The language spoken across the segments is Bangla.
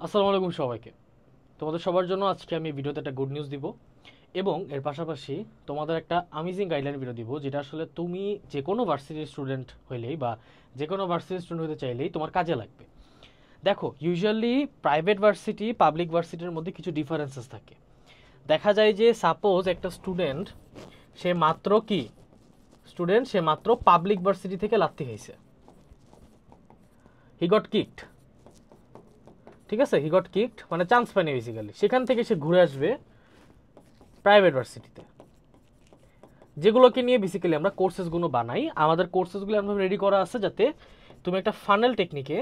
আসসালামু আলাইকুম সবাইকে। তোমাদের সবার জন্য আজকে আমি ভিডিওতে একটা গুড নিউজ দিব এবং এর পাশাপাশি তোমাদের একটা অ্যামেজিং গাইডলাইন ভিডিও দিব, যেটা আসলে তুমি যে কোনো ভার্সিটির স্টুডেন্ট হইলেই বা যে কোনো ভার্সিটির স্টুডেন্ট হতে চাইলেই তোমার কাজে লাগবে। দেখো, ইউজুয়ালি প্রাইভেট ভার্সিটি পাবলিক ভার্সিটির মধ্যে কিছু ডিফারেন্সেস থাকে। দেখা যায় যে সাপোজ একটা স্টুডেন্ট, সে মাত্র পাবলিক ভার্সিটি থেকে লাত্তি খাইছে, হি গট কিকড। ঠিক আছে, হি গট কিকড মানে চান্স পায়নি বেসিক্যালি, সেখান থেকে সে ঘুরে আসবে প্রাইভেট ভার্সিটিতে, যেগুলোকে নিয়ে বেসিক্যালি আমরা কোর্সেসগুলো বানাই। আমাদের কোর্সেসগুলো এমনভাবে রেডি করা আছে যাতে তুমি একটা ফানেল টেকনিকে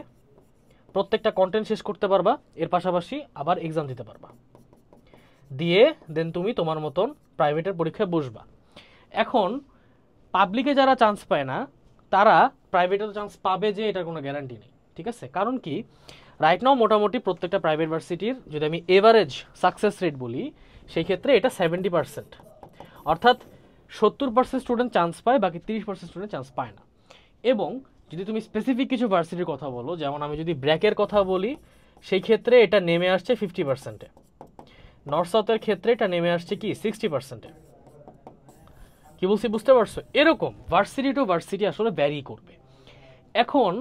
প্রত্যেকটা কন্টেন্ট শেষ করতে পারবা, এর পাশাপাশি আবার এক্সাম দিতে পারবা, দিয়ে দেন তুমি তোমার মতন প্রাইভেটের পরীক্ষায় বসবা। এখন পাবলিকে যারা চান্স পায় না তারা প্রাইভেটেও চান্স পাবে যে এটার কোনো গ্যারান্টি নেই। ঠিক আছে, কারণ কি, রাইট নাও মোটামুটি প্রত্যেকটা প্রাইভেট ভার্সিটির যদি আমি এভারেজ সাকসেস রেট বলি, সেই ক্ষেত্রে এটা 70%। অর্থাৎ 70% স্টুডেন্ট চান্স পায়, বাকি 30% স্টুডেন্ট চান্স পায় না। এবং যদি তুমি স্পেসিফিক কিছু ভার্সিটির কথা বলো, যেমন আমি যদি ব্র্যাকের কথা বলি, সেই ক্ষেত্রে এটা নেমে আসছে 50%-এ। নর্থ সাউথের ক্ষেত্রে এটা নেমে আসছে কি 60%-এ। কি বলছি বুঝতে পারছো? এরকম ভার্সিটি টু ভার্সিটি আসলে ভ্যারি করবে। এখন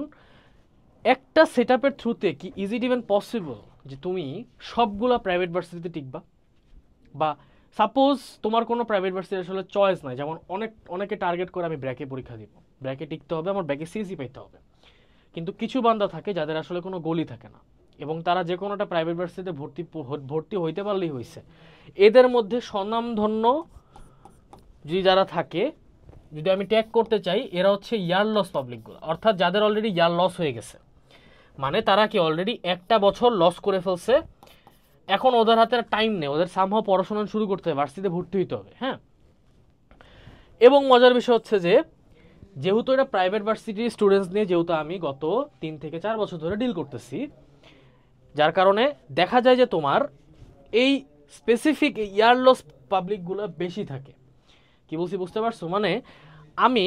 একটা সেট আপের থ্রুতে কি ইজ ইট ইভেন পসিবল যে তুমি সবগুলা প্রাইভেট ভার্সিটিতে টিকবা? বা সাপোজ তোমার কোনো প্রাইভেট ভার্সিটি আসলে চয়েস নাই, যেমন অনেকে টার্গেট করে আমি ব্র্যাকে পরীক্ষা দিব, ব্র্যাকে টিকতে হবে, আমার ব্র্যাকে সিএসি পাইতে হবে। কিন্তু কিছু বান্দা থাকে যাদের আসলে কোনো গোলই থাকে না, এবং তারা যে কোনো একটা প্রাইভেট ভার্সিটিতে ভর্তি হইতে পারলেই হয়েছে। এদের মধ্যে স্বনামধন্য যদি যারা থাকে, যদি আমি ট্যাগ করতে চাই, এরা হচ্ছে ইয়ার লস পাবলিকগুলো, অর্থাৎ যাদের অলরেডি ইয়ার লস হয়ে গেছে, মানে তারা কি অলরেডি একটা বছর লস করে ফেলছে। এখন ওদের হাতে টাইম নেই, ওদের সামহাও পড়াশোনা শুরু করতে হবে, ভার্সিটিতে ভর্তি হইতে হবে। হ্যাঁ, এবং মজার বিষয় হচ্ছে যে যেহেতু এটা প্রাইভেট ভার্সিটির স্টুডেন্টস নিয়ে যেহেতু আমি গত 3 থেকে 4 বছর ধরে ডিল করতেছি, যার কারণে দেখা যায় যে তোমার এই স্পেসিফিক ইয়ার লস পাবলিকগুলো বেশি থাকে। কি বলছি বুঝতে পারছো? মানে আমি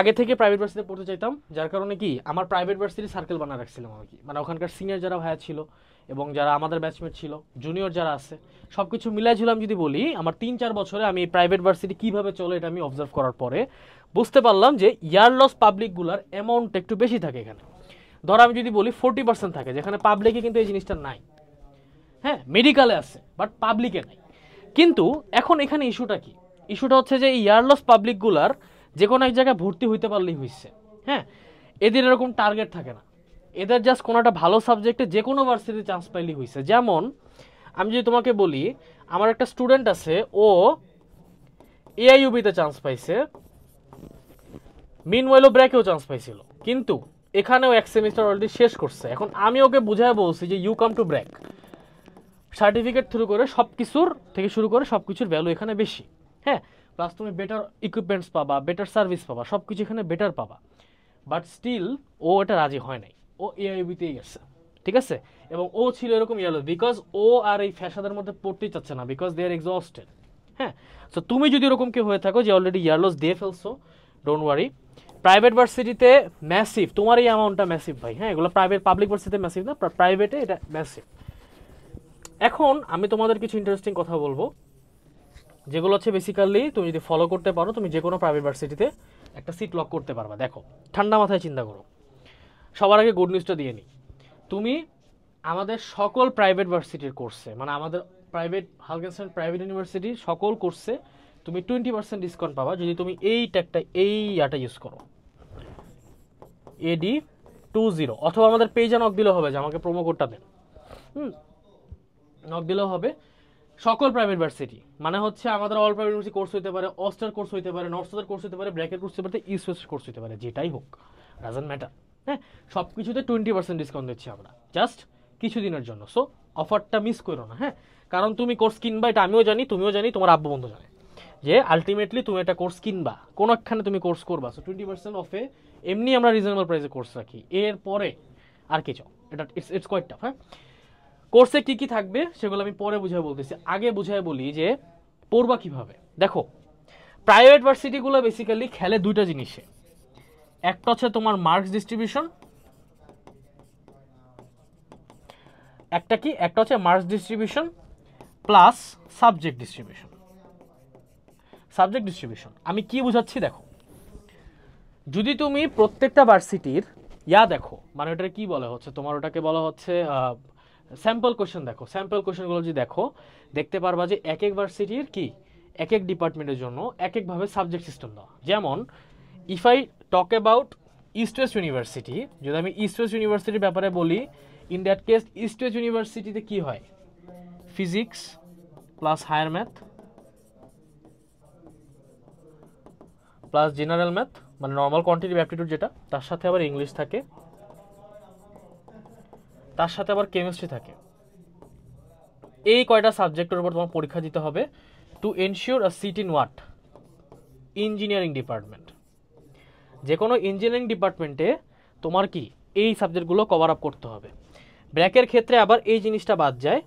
আগে থেকে প্রাইভেট ভার্সিটিতে পড়তে চাইতাম, যার কারণে কি আমার প্রাইভেট ভার্সিটি সার্কেল বানা রাখছিলাম আর কি, মানে ওখানকার সিনিয়র যারা ভাইয়া ছিল এবং যারা আমাদের ব্যাচমেট ছিল, জুনিয়র যারা আছে, সব কিছু মিলাইছিলাম। যদি বলি আমার 3-4 বছরে আমি এই প্রাইভেট ভার্সিটি কীভাবে চলে এটা আমি অবজার্ভ করার পরে বুঝতে পারলাম যে ইয়ার লস পাবলিকগুলার অ্যামাউন্ট একটু বেশি থাকে এখানে। ধর আমি যদি বলি 40% থাকে, যেখানে পাবলিকে কিন্তু এই জিনিসটা নাই। হ্যাঁ, মেডিকেলে আছে বাট পাবলিকে নাই। কিন্তু এখন এখানে ইস্যুটা কি? ইস্যুটা হচ্ছে যে ইয়ার লস পাবলিকগুলার যে কোনো এক জায়গায় ভর্তি হইতে পারলেই হয়েছে। হ্যাঁ, এদের এরকম টার্গেট থাকে না, এদের জাস্ট কোনো একটা ভালো সাবজেক্টে যে কোনো ভার্সিটিতে চান্স পাইলেই হয়েছে। যেমন আমি যদি তোমাকে বলি, আমার একটা স্টুডেন্ট আছে, ও এআইইউবিতে চান্স পাইছে, মিনওয়েলও ব্র্যাকেও চান্স পাইছিল, কিন্তু এখানেও এক সেমিস্টার অলরেডি শেষ করছে। এখন আমি ওকে বুঝায় বলছি যে you come to BRAC, certificate through করে সব কিছুর থেকে শুরু করে সব কিছুর ভ্যালু এখানে বেশি। হ্যাঁ, প্লাস তুমি বেটার ইকুইপমেন্টস পাবা, বেটার সার্ভিস পাবা, সব কিছু এখানে বেটার পাবা। বাট স্টিল ও এটা রাজি হয় নাই, ও এআইবিতেই গেছে। ঠিক আছে, এবং ও ছিল এরকম ইয়ালো, বিকজ ও আর এই ফ্যাসাদের মধ্যে পড়তেই চাচ্ছে না, বিকজ দে আর এক্সস্টেড। হ্যাঁ, সো তুমি যদি এরকম কেউ হয়ে থাকো যে অলরেডি ইয়ারলস দিয়ে ফেলছো, ডোন্ট ওয়ারি। প্রাইভেট ভার্সিটিতে ম্যাসিভ, তোমার এই অ্যামাউন্টটা ম্যাসিভ ভাই। হ্যাঁ, এগুলো প্রাইভেট, পাবলিক ভার্সিটিতে ম্যাসিভ না, প্রাইভেটে এটা ম্যাসিভ। এখন আমি তোমাদের কিছু ইন্টারেস্টিং কথা বলবো, যেগুলো হচ্ছে বেসিক্যালি তুমি যদি ফলো করতে পারো, তুমি যে কোনো প্রাইভেট ভার্সিটিতে একটা সিট লক করতে পারবা। দেখো, ঠান্ডা মাথায় চিন্তা করো। সবার আগে গুড নিউজটা দিয়ে নিই, তুমি আমাদের সকল প্রাইভেট ভার্সিটির কোর্সে, মানে আমাদের প্রাইভেট হালকেনস্টাইন প্রাইভেট ইউনিভার্সিটির সকল কোর্সে তুমি 20% ডিসকাউন্ট পাবা যদি তুমি এই ট্যাগটা, এই ইয়াটা ইউজ করো, AD20, অথবা আমাদের পেজে নক দিলেও হবে যে আমাকে প্রোমো কোডটা দেন। নক দিলেও হবে। সকল প্রাইভেট ভার্সিটি মানে হচ্ছে আমাদের অল প্রাইভেট ইউনিভার্সিটি কোর্স হতে পারে, অস্টার কোর্স হতে পারে, নর্থ সাউথের কোর্স হতে পারে, ব্র্যাকের কোর্স হতে পারে, ইস্ট ওয়েস্ট কোর্স হতে পারে, যেটাই হোক, ডাজন্ট ম্যাটার। হ্যাঁ, সব কিছুতে 20% ডিসকাউন্ট দিচ্ছি আমরা জাস্ট কিছুদিনের জন্য। সো অফারটা মিস করো না। হ্যাঁ, কারণ তুমি কোর্স কিনবা, এটা আমিও জানি, তুমিও জানি, তোমার আব্বু বন্ধু জানে, যে আলটিমেটলি তুমি একটা কোর্স কিনবা, কোনো একখানে তুমি কোর্স করবা। সো 20% অফে এমনি আমরা রিজনেবল প্রাইসে কোর্স রাখি, এরপরে আর কি চাও, এটা ইটস কোয়াইট টাফ। হ্যাঁ, কোর্সে কি কি থাকবে সেগুলো আমি পরে বুঝাই বলতেছি, আগে বুঝাই বলি যে পড়বা কিভাবে। দেখো, প্রাইভেট ভার্সিটিগুলো বেসিক্যালি খেলে দুইটা জিনিসে, একটা হচ্ছে তোমার মার্কস ডিস্ট্রিবিউশন, একটা কি, একটা হচ্ছে marks distribution plus subject distribution. Subject distribution আমি কি বুঝাচ্ছি দেখো, যদি তুমি প্রত্যেকটা ভার্সিটির দেখো, মানে ওটা কি বলা হচ্ছে তোমার, ওটাকে বলা হচ্ছে স্যাম্পল কোশ্চেন। দেখো স্যাম্পল কোশ্চেনগুলো যদি দেখো, দেখতে পারবা যে এক এক ভার্সিটির কি এক এক ডিপার্টমেন্টের জন্য এক একভাবে সাবজেক্ট সিস্টেম দেওয়া। যেমন if I talk about east west university, যদি আমি ইস্ট ওয়েস্ট ইউনিভার্সিটির ব্যাপারে বলি, in that case east west ইউনিভার্সিটিতে কি হয়, physics plus higher math plus general math, মানে নর্মাল কোয়ান্টিটিভ অ্যাপটিটিউড যেটা, তার সাথে আবার ইংলিশ থাকে, তার সাথে আবার কেমিস্ট্রি থাকে। এই কয়টা সাবজেক্টের উপর তোমার পরীক্ষা দিতে হবে to ensure a seat in what, engineering department. যে কোনো ইঞ্জিনিয়ারিং ডিপার্টমেন্টে তোমার কি এই সাবজেক্টগুলো কভার আপ করতে হবে। ব্র্যাকের ক্ষেত্রে আবার এই জিনিসটা বাদ যায়,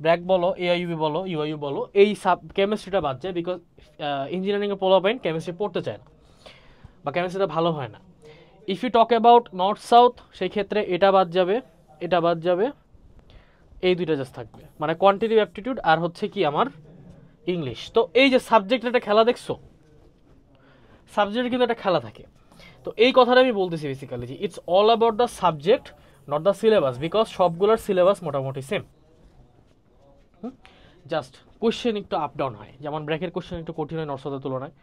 ব্র্যাক বলো, এআইইউবি বলো, ইউআইইউ বলো, এই কেমিস্ট্রিটা বাদ যায়, বিকজ ইঞ্জিনিয়ারিংয়ের পোলাপাইন কেমিস্ট্রি পড়তে চায় না বা কেমিস্ট্রিটা ভালো হয় না। If you talk about north south, সেই ক্ষেত্রে এটা বাদ যাবে, এটা বাদ যাবে, এই দুইটা জাস্ট থাকবে, মানে কোয়ান্টিটিভ অ্যাপটিটিউড আর হচ্ছে কি আমার ইংলিশ। তো এই যে সাবজেক্টের একটা খেলা দেখছো, সাবজেক্টের কিন্তু একটা খেলা থাকে। তো এই কথাটা আমি বলতেছি বেসিক্যালি যে it's all about the subject, not the syllabus, because সবগুলোর সিলেবাস মোটামুটি সেম। জাস্ট কোশ্চেন একটু আপ ডাউন হয়, যেমন ব্র্যাকের কোশ্চেন একটু কঠিন হয় নর্থ সাউথের তুলনায়,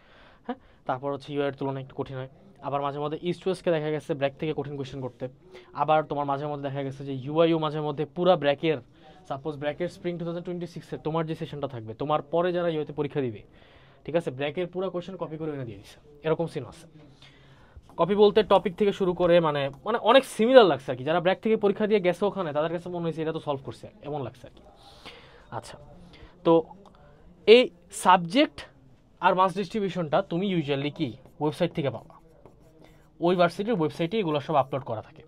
হ্যাঁ, তারপর হচ্ছে ইউআইয়ের তুলনায় একটু কঠিন হয়। আবার মাঝে মধ্যে ইস্ট ওয়েস্টকে দেখা গেছে ব্র্যাক থেকে কঠিন কোশ্চেন করতে। আবার তোমার মাঝে মধ্যে দেখা গেছে যে ইউআইইউ মাঝে মধ্যে পুরা ব্র্যাকের, সাপোজ ব্র্যাকের স্প্রিং 2026-এর তোমার যে সেশনটা থাকবে, তোমার পরে যারা ইউআইতে পরীক্ষা দিবে, ঠিক আছে, ব্র্যাকের পুরো কোশ্চেন কপি করে এনে দিয়ে দিচ্ছে, এরকম সিন আছে। কপি বলতে টপিক থেকে শুরু করে মানে মানে অনেক সিমিলার লাগছে আর কি। যারা ব্র্যাক থেকে পরীক্ষা দিয়ে গেছে ওখানে, তাদের কাছে মনে হয়েছে এটা তো সলভ করছে, এমন লাগছে আর কি। আচ্ছা, তো এই সাবজেক্ট আর মাস ডিস্ট্রিবিউশনটা তুমি ইউজুয়ালি কি ওয়েবসাইট থেকে পাবা, ওই ভার্সিটির ওয়েবসাইটে এগুলো সব আপলোড করা থাকে।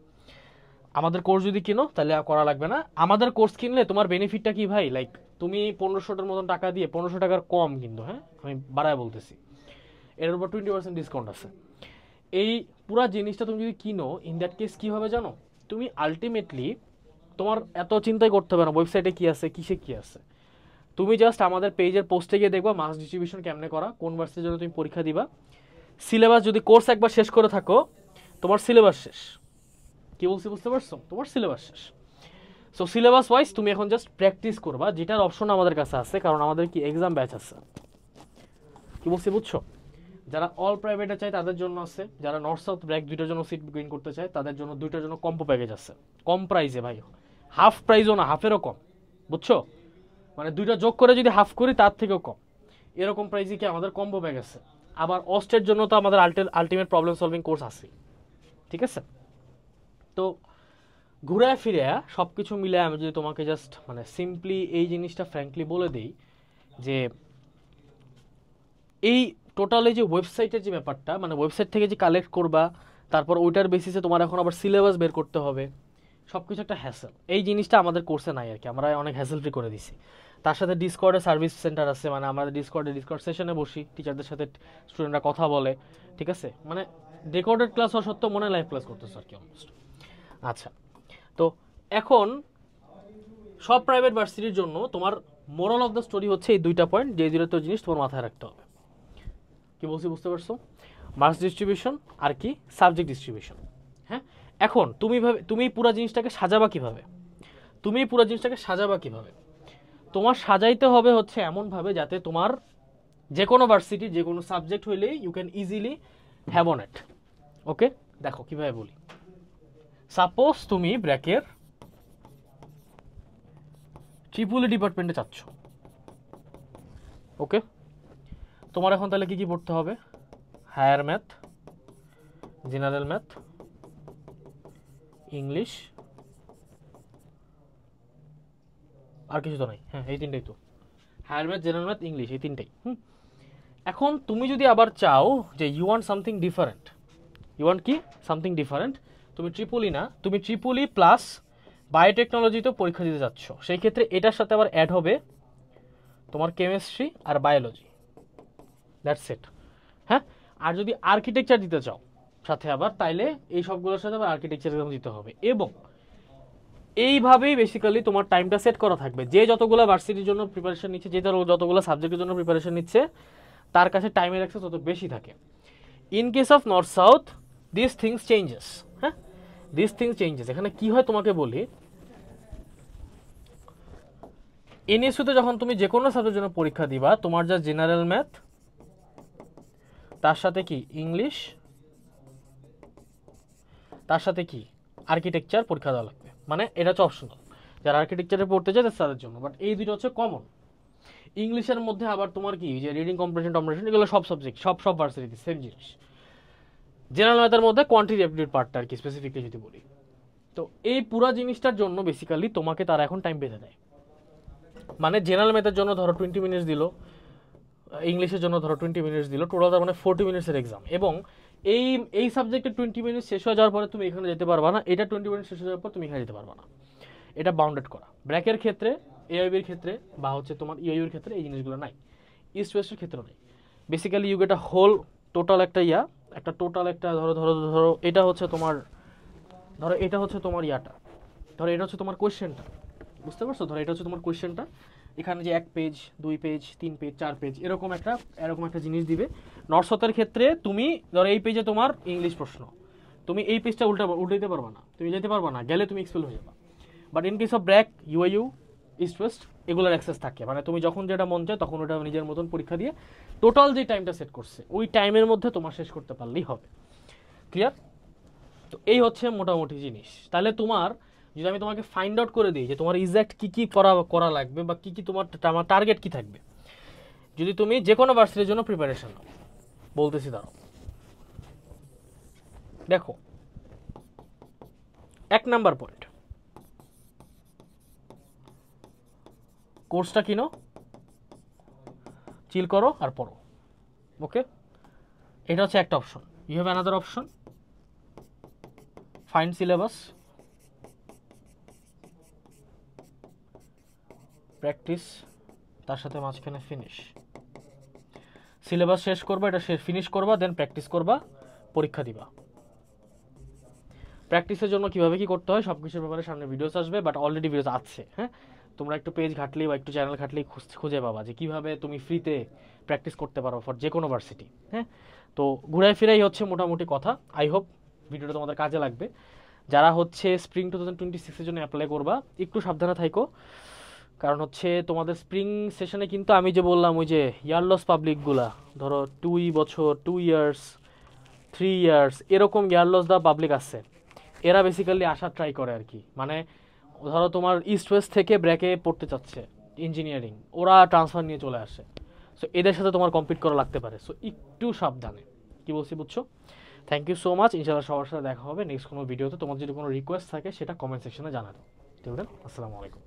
আমাদের কোর্স যদি কিনো তাহলে করা লাগবে না। আমাদের কোর্স কিনলে তোমার বেনিফিটটা কি ভাই, লাইক তুমি 1500টার মতন টাকা দিয়ে, 1500 টাকার কম কিন্তু, হ্যাঁ আমি বাড়ায় বলতেছি, এর উপর 20% ডিসকাউন্ট আছে। এই পুরা জিনিসটা তুমি যদি কিনো, ইন দ্যাট কেস কী হবে জানো, তুমি আলটিমেটলি তোমার এত চিন্তাই করতে হবে না ওয়েবসাইটে কী আছে, কিসে কী আছে। তুমি জাস্ট আমাদের পেজের পোস্টে গিয়ে দেখবা মাস ডিস্ট্রিবিউশন কেমনে করা, কোন ভার্সিটির জন্য তুমি পরীক্ষা দিবা, সিলেবাস যদি কোর্স একবার শেষ করে থাকো, তোমার সিলেবাস শেষ। কি বলছি বুঝতে পারছো, তোমার সিলেবাস শেষ। সো সিলেবাস ওয়াইজ তুমি এখন জাস্ট প্র্যাকটিস করবা, যেটার অপশন আমাদের কাছে আছে, কারণ আমাদের কি এক্সাম ব্যাচ আছে। কি বলছি বুঝছো, যারা অল প্রাইভেটে চায় তাদের জন্য আছে, যারা নর্থ সাউথ ব্র্যাক দুইটার জন্য সিট গেইন করতে চায় তাদের জন্য দুইটার জন্য কম্পো প্যাকেজ আছে, কম প্রাইসে ভাই, হাফ প্রাইসও না, হাফেরও কম, বুঝছো, মানে দুইটা যোগ করে যদি হাফ করি তার থেকেও কম, এরকম প্রাইসে কি আমাদের কম্বো ব্যাগ আছে। আবার অস্টের জন্য তো আমাদের আলটিমেট প্রবলেম সলভিং কোর্স আছে, ঠিক আছে। তো ঘুরে ফিরে সব কিছু মিলে আমি যদি তোমাকে জাস্ট মানে সিম্পলি এই জিনিসটা ফ্র্যাঙ্কলি বলে দিই যে এই টোটালি যে ওয়েবসাইটের যে ব্যাপারটা, মানে ওয়েবসাইট থেকে যে কালেক্ট করবা, তারপর ওইটার বেসিসে তোমার এখন আবার সিলেবাস বের করতে হবে, সব কিছু একটা হ্যাসেল। এই জিনিসটা আমাদের কোর্সে নাই আর কি, আমরা অনেক হ্যাসেল ফ্রি করে দিছি। তার সাথে ডিসকর্ডে সার্ভিস সেন্টার আছে, মানে আমাদের ডিসকর্ড সেশনে বসি, টিচারদের সাথে স্টুডেন্টরা কথা বলে, ঠিক আছে, মানে রেকর্ডেড ক্লাস হওয়া সত্ত্বেও মনে লাইভ ক্লাস করতেছে আর কি অলমোস্ট। আচ্ছা, তো এখন সব প্রাইভেট ভার্সিটির জন্য তোমার মোরাল অফ দ্য স্টোরি হচ্ছে এই দুইটা পয়েন্ট, যে দুটো জিনিস তোমার মাথায় রাখতে হবে। কি বলছি বুঝতে পারছো, মার্কস ডিস্ট্রিবিউশন আর কি সাবজেক্ট ডিস্ট্রিবিউশন। হ্যাঁ, এখন তুমি পুরো জিনিসটাকে সাজাবা কিভাবে, তোমার সাজাইতে হবে হচ্ছে এমনভাবে যাতে তোমার যে কোনো ভার্সিটির যে কোনো সাবজেক্ট হইলেই you can easily have on it. Okay, দেখো কিভাবে বলি। সাপোজ তুমি ব্র্যাকের ট্রিপল ডিপার্টমেন্টে চাচ্ছ, ওকে, তোমার এখন তাহলে কি কি পড়তে হবে, higher math, general math, English, আর কিছু তো নাই, হ্যাঁ এই তিনটাই তো, higher math, general math, English, এই তিনটাই। এখন তুমি যদি আবার চাও যে ইউ ওয়ান্ট সামথিং ডিফারেন্ট, তুমি ট্রিপলি না, তুমি ট্রিপলি প্লাস বায়োটেকনোলজিতে পরীক্ষা দিতে যাচ্ছ, সেই ক্ষেত্রে এটার সাথে আবার অ্যাড হবে তোমার কেমিস্ট্রি আর বায়োলজি, দ্যাটস ইট। হ্যাঁ, আর যদি আর্কিটেকচার দিতে চাও সাথে আবার, তাইলে এই সবগুলোর সাথে আবার আর্কিটেকচার এক্সাম দিতে হবে। এবং এইভাবেই বেসিক্যালি তোমার টাইমটা সেট করা থাকবে। যে যতগুলো ভার্সিটির জন্য প্রিপারেশন নিচ্ছে, যে যতগুলো সাবজেক্টের জন্য প্রিপারেশন নিচ্ছে, তার কাছে টাইমের অ্যাক্সেস তত বেশি থাকে। In case of north south this things changes. হ্যাঁ, দিস থিংস চেঞ্জেস। এখানে কি হয় তোমাকে বলি, এনএসইউতে যখন তুমি যে কোনো সাবজেক্টের জন্য পরীক্ষা দিবা, তোমার যা জেনারেল ম্যাথ, তার সাথে কি ইংলিশ, তার সাথে কি আর্কিটেকচার পরীক্ষা দেওয়া লাগবে। মানে এটা হচ্ছে অপশনাল, যারা আর্কিটেকচারে পড়তে চায় তাদের জন্য, বাট এই দুটো হচ্ছে কমন। ইংলিশের মধ্যে আবার তোমার কি যে রিডিং কম্প্রিহেনশন টম্প্রিহেনশন এগুলো সব সাবজেক্ট সব ভার্সিটিতে সেম জিনিস। জেনারেল ম্যাথের মধ্যে কোয়ান্টিটি অ্যাপটিটিউড পার্টটা আর কি স্পেসিফিকলি যদি বলি। তো এই পুরো জিনিসটার জন্য বেসিক্যালি তোমাকে তারা এখন টাইম বেঁধে দেয়। মানে জেনারেল ম্যাথের জন্য ধরো 20 মিনিটস দিল, ইংলিশের জন্য ধরো 20 মিনিটস দিল, টোটাল তার মানে 40 মিনিটসের এক্সাম। এবং এই সাবজেক্টে 20 মিনিট শেষ হয়ে যাওয়ার পরে তুমি এখানে যেতে পারবা না, এটা 20 মিনিট শেষ হয়ে যাওয়ার পর তুমি এখানে যেতে পারবা না। এটা বাউন্ডেড করা। ব্র্যাকের ক্ষেত্রে, এআইবির ক্ষেত্রে বা হচ্ছে তোমার ইউইউর ক্ষেত্রে এই জিনিসগুলো নাই, ইস্ট ওয়েস্টের ক্ষেত্রে নাই। Basically you get a whole total একটা টোটাল একটা ধরো এটা হচ্ছে তোমার, ধরো এটা হচ্ছে তোমার ইয়াটা, ধরো এটা হচ্ছে তোমার কোয়েশ্চেনটা, বুঝতে পারছো? ধরো এটা হচ্ছে তোমার কোয়েশ্চেনটা, এখানে যে 1 পেজ 2 পেজ 3 পেজ 4 পেজ এরকম একটা জিনিস দিবে। নর্থ সাউথের ক্ষেত্রে তুমি ধরো এই পেজে তোমার ইংলিশ প্রশ্ন, তুমি এই পেজটা উল্টাইতে পারবা না, তুমি যেতে পারবা না, গেলে তুমি এক্সপেল হয়ে যাবা। But in case of BRAC, UIU, east West এগুলোর অ্যাক্সেস থাকে। মানে তুমি যখন যেটা মন চায় তখন ওটা নিজের মতন পরীক্ষা দিয়ে টোটাল যে টাইমটা সেট করছে ওই টাইমের মধ্যে তোমার শেষ করতে পারলেই হবে। ক্লিয়ার? তো এই হচ্ছে মোটামুটি জিনিস। তাহলে তোমার যদি আমি তোমাকে ফাইন্ড আউট করে দিই যে তোমার এক্সাক্ট কী করা লাগবে বা কী তোমার টার্গেট কী থাকবে যদি তুমি যে কোনো ভার্সিটির জন্য প্রিপারেশন নাও, বলতেছি দাঁড়াও। দেখো, 1 নাম্বার পয়েন্ট, কোর্সটা কিনো, চিল করো আর পড়ো। ওকে, এটা হচ্ছে একটা option. You have another option, find syllabus, practice, তার সাথে মাঝখানে ফিনিশ। সিলেবাস শেষ করবা, এটা ফিনিশ করবা, দেন প্র্যাকটিস করবা, পরীক্ষা দিবা। প্র্যাকটিসের জন্য কীভাবে কী করতে হয় সব কিছুর ব্যাপারে সামনে ভিডিওস আসবে, বাট অলরেডি ভিডিওস আছে। হ্যাঁ, তোমরা একটু পেজ ঘাটলেই বা একটু চ্যানেল ঘাটলেই খুঁজে পাবা যে কীভাবে তুমি ফ্রিতে প্র্যাকটিস করতে পারো ফর যে কোনো ভার্সিটি। হ্যাঁ, তো ঘুরাই ফিরাই হচ্ছে মোটামুটি কথা। আই হোপ ভিডিওটা তোমাদের কাজে লাগবে। যারা হচ্ছে স্প্রিং 2026-এর জন্য অ্যাপ্লাই করবা একটু সাবধানে থাকো, কারণ হচ্ছে তোমাদের স্প্রিং সেশনে কিন্তু আমি যে বললাম ওই যে ইয়ারলস পাবলিকগুলা, ধরো 2 বছর 2 ইয়ার্স 3 ইয়ার্স এরকম ইয়ারলস দা পাবলিক আছে, এরা বেসিক্যালি আসার ট্রাই করে আর কি। মানে ধরো তোমার ইস্ট ওয়েস্ট থেকে ব্র্যাকে পড়তে চাচ্ছে ইঞ্জিনিয়ারিং, ওরা ট্রান্সফার নিয়ে চলে আসে। সো এদের সাথে তোমার কম্পিট করা লাগতে পারে। সো একটু সাবধানে, কি বলছি বুঝছো? Thank you so much. ইনশাআল্লাহ সবার সাথে দেখা হবে নেক্সট কোনো ভিডিওতে। তোমার যদি কোনো রিকোয়েস্ট থাকে সেটা কমেন্ট সেকশনে জানাবে। ঠিক আছে, আসসালামু আলাইকুম।